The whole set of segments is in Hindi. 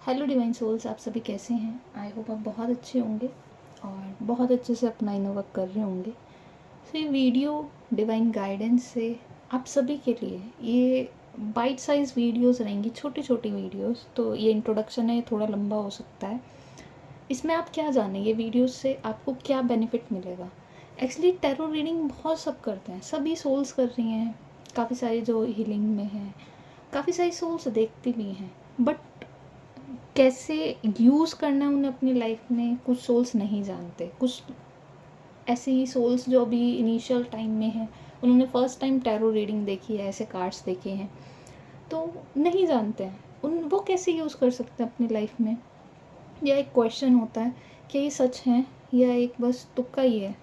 हेलो डिवाइन सोल्स, आप सभी कैसे हैं? आई होप आप बहुत अच्छे होंगे और बहुत अच्छे से अपना इनर वर्क कर रहे होंगे। सो ये वीडियो डिवाइन गाइडेंस से आप सभी के लिए ये बाइट साइज वीडियोस रहेंगी, छोटी छोटी वीडियोस। तो ये इंट्रोडक्शन है, थोड़ा लंबा हो सकता है। इसमें आप क्या जानेंगे, वीडियोस से आपको क्या बेनिफिट मिलेगा। एक्चुअली टैरो रीडिंग बहुत सब करते हैं, सभी सोल्स कर रही हैं, काफ़ी सारी जो हीलिंग में हैं, काफ़ी सारी सोल्स देखती भी हैं, बट कैसे यूज़ करना है उन्हें अपनी लाइफ में कुछ सोल्स नहीं जानते। कुछ ऐसे ही सोल्स जो अभी इनिशियल टाइम में हैं, उन्होंने फर्स्ट टाइम टैरो रीडिंग देखी है, ऐसे कार्ड्स देखे हैं, तो नहीं जानते हैं उन वो कैसे यूज़ कर सकते हैं अपनी लाइफ में। या एक क्वेश्चन होता है, क्या ये सच है या एक बस तुक्का ही है।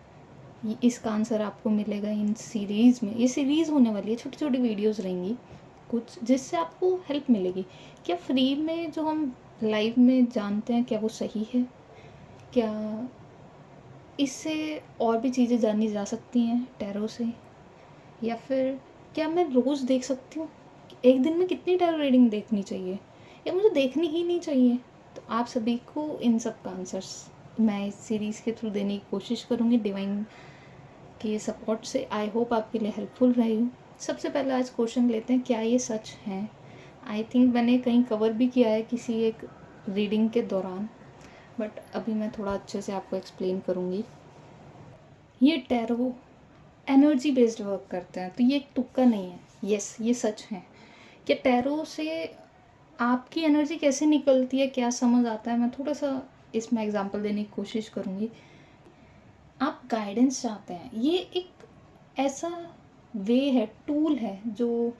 इसका आंसर आपको मिलेगा इन सीरीज़ में। ये सीरीज़ होने वाली है, छोटी छोटी वीडियोस रहेंगी कुछ, जिससे आपको हेल्प मिलेगी। क्या फ्री में जो हम लाइव में जानते हैं, क्या वो सही है? क्या इससे और भी चीज़ें जानी जा सकती हैं टैरो से? या फिर क्या मैं रोज़ देख सकती हूँ? एक दिन में कितनी टैरो रीडिंग देखनी चाहिए, या मुझे देखनी ही नहीं चाहिए? तो आप सभी को इन सब का आंसर्स मैं इस सीरीज़ के थ्रू देने की कोशिश करूँगी डिवाइन के सपोर्ट से। आई होप आपके लिए हेल्पफुल रही हूँ। सबसे पहले आज क्वेश्चन लेते हैं, क्या ये सच है? आई थिंक मैंने कहीं कवर भी किया है किसी एक रीडिंग के दौरान, बट अभी मैं थोड़ा अच्छे से आपको एक्सप्लेन करूँगी। ये टैरो एनर्जी बेस्ड वर्क करते हैं, तो ये एक तुक्का नहीं है। यस, ये सच है कि टैरो से आपकी एनर्जी कैसे निकलती है, क्या समझ आता है, मैं थोड़ा सा इसमें एग्जांपल देने की कोशिश करूँगी। आप गाइडेंस चाहते हैं, ये एक ऐसा वे है, टूल है जो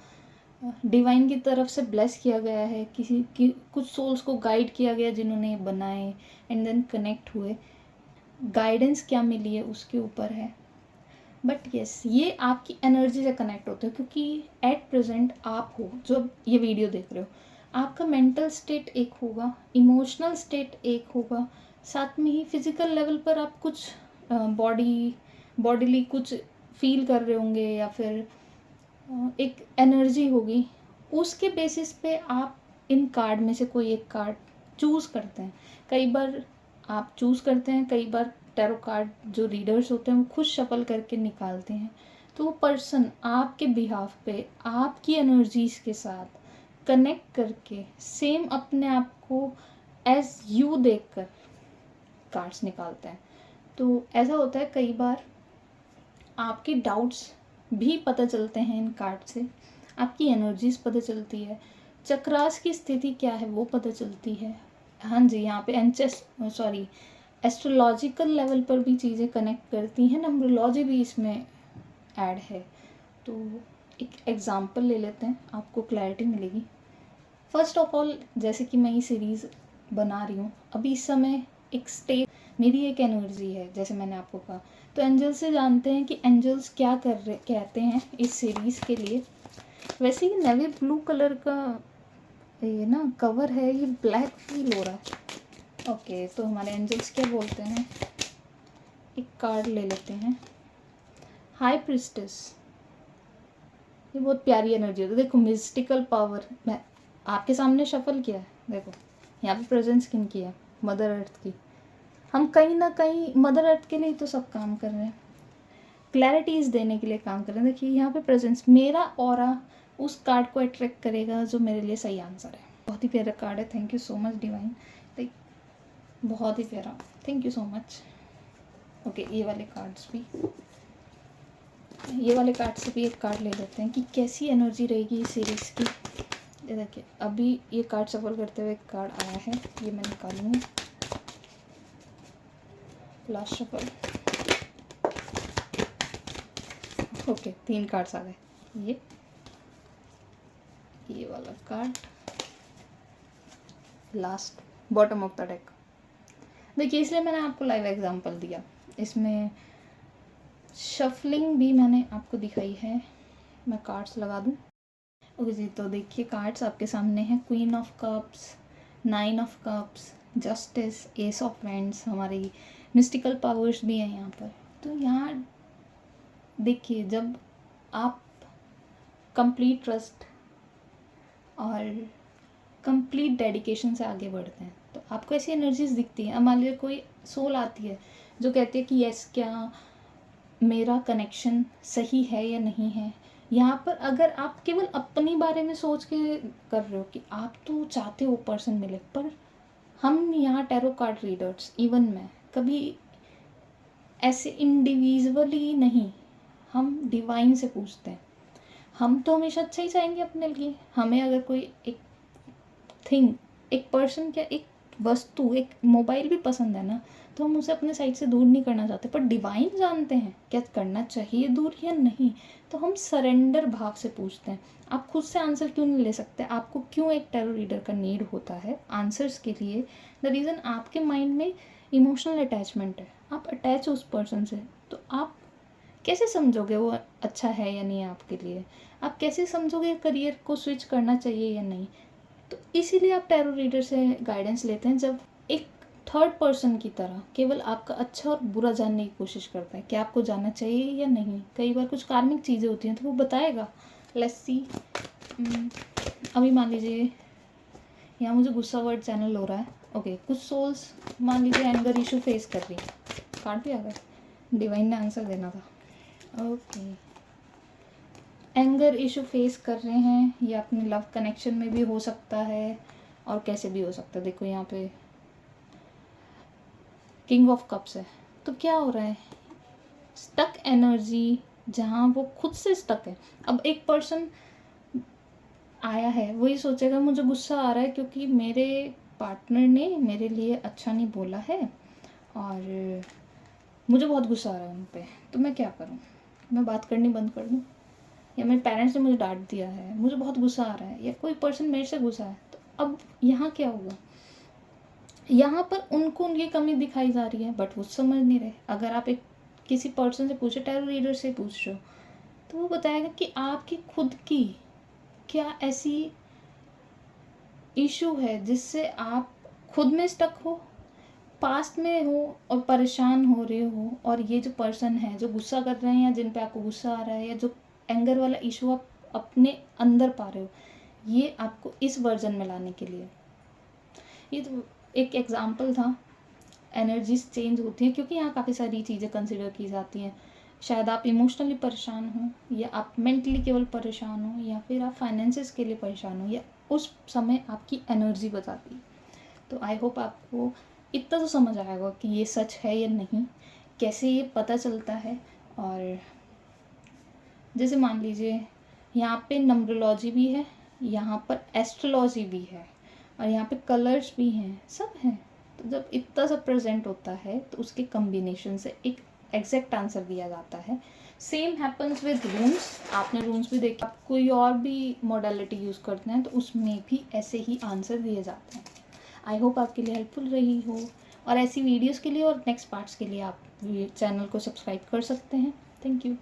डिवाइन की तरफ से ब्लेस किया गया है। किसी की कुछ सोल्स को गाइड किया गया जिन्होंने बनाए एंड देन कनेक्ट हुए। गाइडेंस क्या मिली है उसके ऊपर है, बट यस ये आपकी एनर्जी से कनेक्ट होते हैं, क्योंकि एट प्रेजेंट आप हो जो ये वीडियो देख रहे हो, आपका मेंटल स्टेट एक होगा, इमोशनल स्टेट एक होगा, साथ में ही फिजिकल लेवल पर आप कुछ बॉडीली कुछ फील कर रहे होंगे, या फिर एक एनर्जी होगी। उसके बेसिस पे आप इन कार्ड में से कोई एक कार्ड चूज़ करते हैं। कई बार आप चूज़ करते हैं, कई बार टैरो कार्ड जो रीडर्स होते हैं वो खुद शफल करके निकालते हैं। तो वो पर्सन आपके बिहाफ पे आपकी एनर्जीज के साथ कनेक्ट करके सेम अपने आप को एज यू देखकर कार्ड्स निकालते हैं। तो ऐसा होता है, कई बार आपके डाउट्स भी पता चलते हैं इन कार्ड से, आपकी एनर्जीज पता चलती है, चक्रास की स्थिति क्या है वो पता चलती है। हाँ जी, यहाँ पे एस्ट्रोलॉजिकल लेवल पर भी चीज़ें कनेक्ट करती हैं, नंबरोलॉजी भी इसमें ऐड है। तो एक एग्जांपल ले लेते हैं, आपको क्लैरिटी मिलेगी। फर्स्ट ऑफ ऑल, जैसे कि मैं ये सीरीज़ बना रही हूँ अभी इस समय, एक स्टेट मेरी एक एनर्जी है जैसे मैंने आपको कहा। तो एंजल्स से जानते हैं कि एंजल्स क्या कर रहे कहते हैं इस सीरीज़ के लिए। वैसे ही नेवी ब्लू कलर का ये ना कवर है, ये ब्लैक फील हो रहा है। ओके, तो हमारे एंजल्स क्या बोलते हैं, एक कार्ड ले लेते हैं, हाई प्रिस्टेस। ये बहुत प्यारी एनर्जी होती है। देखो, मिस्टिकल पावर मैं आपके सामने शफल किया है, देखो यहाँ पे प्रेजेंस किन की है, मदर अर्थ की। हम कहीं ना कहीं मदर अर्थ के लिए तो सब काम कर रहे हैं, क्लैरिटीज देने के लिए काम कर रहे हैं। देखिए यहाँ पे प्रेजेंस, मेरा ऑरा उस कार्ड को अट्रैक्ट करेगा जो मेरे लिए सही आंसर है। बहुत ही प्यारा कार्ड है, thank you so much divine, बहुत ही प्यारा, thank you so much. Okay, ये वाले कार्ड्स से भी एक कार्ड ले लेते हैं कि कैसी एनर्जी रहेगी इस सीरीज़ की। ये देखिए, अभी ये कार्ड सफल करते हुए एक कार्ड आया है, ये मैं निकालूंगी। लास्ट शफल, ओके 3 कार्ड्स आ गए। ये वाला card last, bottom of the deck. देखिए, इसलिए मैंने आपको लाइव एग्जांपल दिया, इसमें शफलिंग भी मैंने आपको दिखाई है। मैं कार्ड्स लगा दूं। ओके जी, तो देखिए कार्ड्स आपके सामने हैं, queen of cups, 9 of cups, justice, S of wands. हमारी मिस्टिकल पावर्स भी हैं यहाँ पर। तो यहाँ देखिए, जब आप कंप्लीट ट्रस्ट और कंप्लीट डेडिकेशन से आगे बढ़ते हैं। तो आपको ऐसी एनर्जीज दिखती हैं। अब मान लीजिए कोई सोल आती है जो कहती है कि यस, क्या मेरा कनेक्शन सही है या नहीं है। यहाँ पर अगर आप केवल अपनी बारे में सोच के कर रहे हो कि आप तो चाहते हो पर्सन मिले, पर हम यहाँ टैरो कार्ड रीडर्स, इवन मैं, कभी ऐसे इंडिविजुअली नहीं, हम डिवाइन से पूछते हैं। हम तो हमेशा अच्छा ही चाहेंगे अपने लिए। हमें अगर कोई एक थिंग, एक पर्सन, क्या एक वस्तु, एक मोबाइल भी पसंद है ना, तो हम उसे अपने साइड से दूर नहीं करना चाहते। पर डिवाइन जानते हैं क्या करना चाहिए दूर या नहीं। तो हम सरेंडर भाव से पूछते हैं। आप खुद से आंसर क्यों नहीं ले सकते? आपको क्यों एक टैरो रीडर का नीड होता है आंसर्स के लिए? द रीज़न, आपके माइंड में इमोशनल अटैचमेंट है। आप अटैच हो उस पर्सन से, तो आप कैसे समझोगे वो अच्छा है या नहीं है आपके लिए? आप कैसे समझोगे करियर को स्विच करना चाहिए या नहीं? तो इसीलिए आप टैरो रीडर से गाइडेंस लेते हैं, जब एक थर्ड पर्सन की तरह केवल आपका अच्छा और बुरा जानने की कोशिश करता है कि आपको जानना चाहिए या नहीं। कई बार कुछ कार्मिक चीज़ें होती हैं तो वो बताएगा। Let's see. अभी मान लीजिए यहाँ मुझे गुस्सा वर्ड चैनल हो रहा है। ओके, कुछ सोल्स मान लीजिए एंगर इशू फेस कर रही है। कार्ड भी आ गया, डिवाइन ने आंसर देना था। ओके, एंगर इशू फेस कर रहे हैं, ये अपने लव कनेक्शन में भी हो सकता है और कैसे भी हो सकता है। देखो यहाँ पे किंग ऑफ कप्स है, तो क्या हो रहा है? स्टक एनर्जी, जहाँ वो खुद से स्टक है। अब एक पर्सन आया है, वही सोचेगा मुझे गुस्सा आ रहा है क्योंकि मेरे पार्टनर ने मेरे लिए अच्छा नहीं बोला है और मुझे बहुत गुस्सा आ रहा है उन पर। तो मैं क्या करूँ? मैं बात करनी बंद कर दूँ? या मेरे पेरेंट्स ने मुझे डांट दिया है, मुझे बहुत गुस्सा आ रहा है, या कोई पर्सन मेरे से गुस्सा है, तो अब यहाँ क्या होगा? यहाँ पर उनको उनकी कमी दिखाई जा रही है, बट वो समझ नहीं रहे। अगर आप एक किसी पर्सन से पूछे, टैरो रीडर से पूछ रहे हो, तो वो बताएगा कि आपकी खुद की क्या ऐसी इशू है जिससे आप खुद में स्टक हो, पास्ट में हो और परेशान हो रहे हो, और ये जो पर्सन है जो गुस्सा कर रहे हैं या जिन पे आपको गुस्सा आ रहा है या जो एंगर वाला इशू आप अपने अंदर पा रहे हो, ये आपको इस वर्जन में लाने के लिए। ये तो एक एग्जाम्पल था। एनर्जीज चेंज होती हैं क्योंकि यहाँ काफ़ी सारी चीज़ें कंसिडर की जाती हैं। शायद आप इमोशनली परेशान हो, या आप मेंटली केवल परेशान हो, या फिर आप फाइनेंसेस के लिए परेशान हो, या उस समय आपकी एनर्जी बताती है। तो आई होप आपको इतना तो समझ आएगा कि ये सच है या नहीं, कैसे ये पता चलता है। और जैसे मान लीजिए यहाँ पे नंबरोलॉजी भी है, यहाँ पर एस्ट्रोलॉजी भी है, और यहाँ पे कलर्स भी हैं, सब हैं। तो जब इतना सब प्रेजेंट होता है तो उसके कम्बिनेशन से एक एग्जैक्ट आंसर दिया जाता है। Same happens with रून्स। आपने रून्स भी देखा, आप कोई और भी मॉडलिटी यूज़ करते हैं तो उसमें भी ऐसे ही आंसर दिए जाते हैं। आई होप आपके लिए हेल्पफुल रही हो, और ऐसी वीडियोस के लिए और नेक्स्ट पार्ट्स के लिए आप चैनल को सब्सक्राइब कर सकते हैं। Thank you.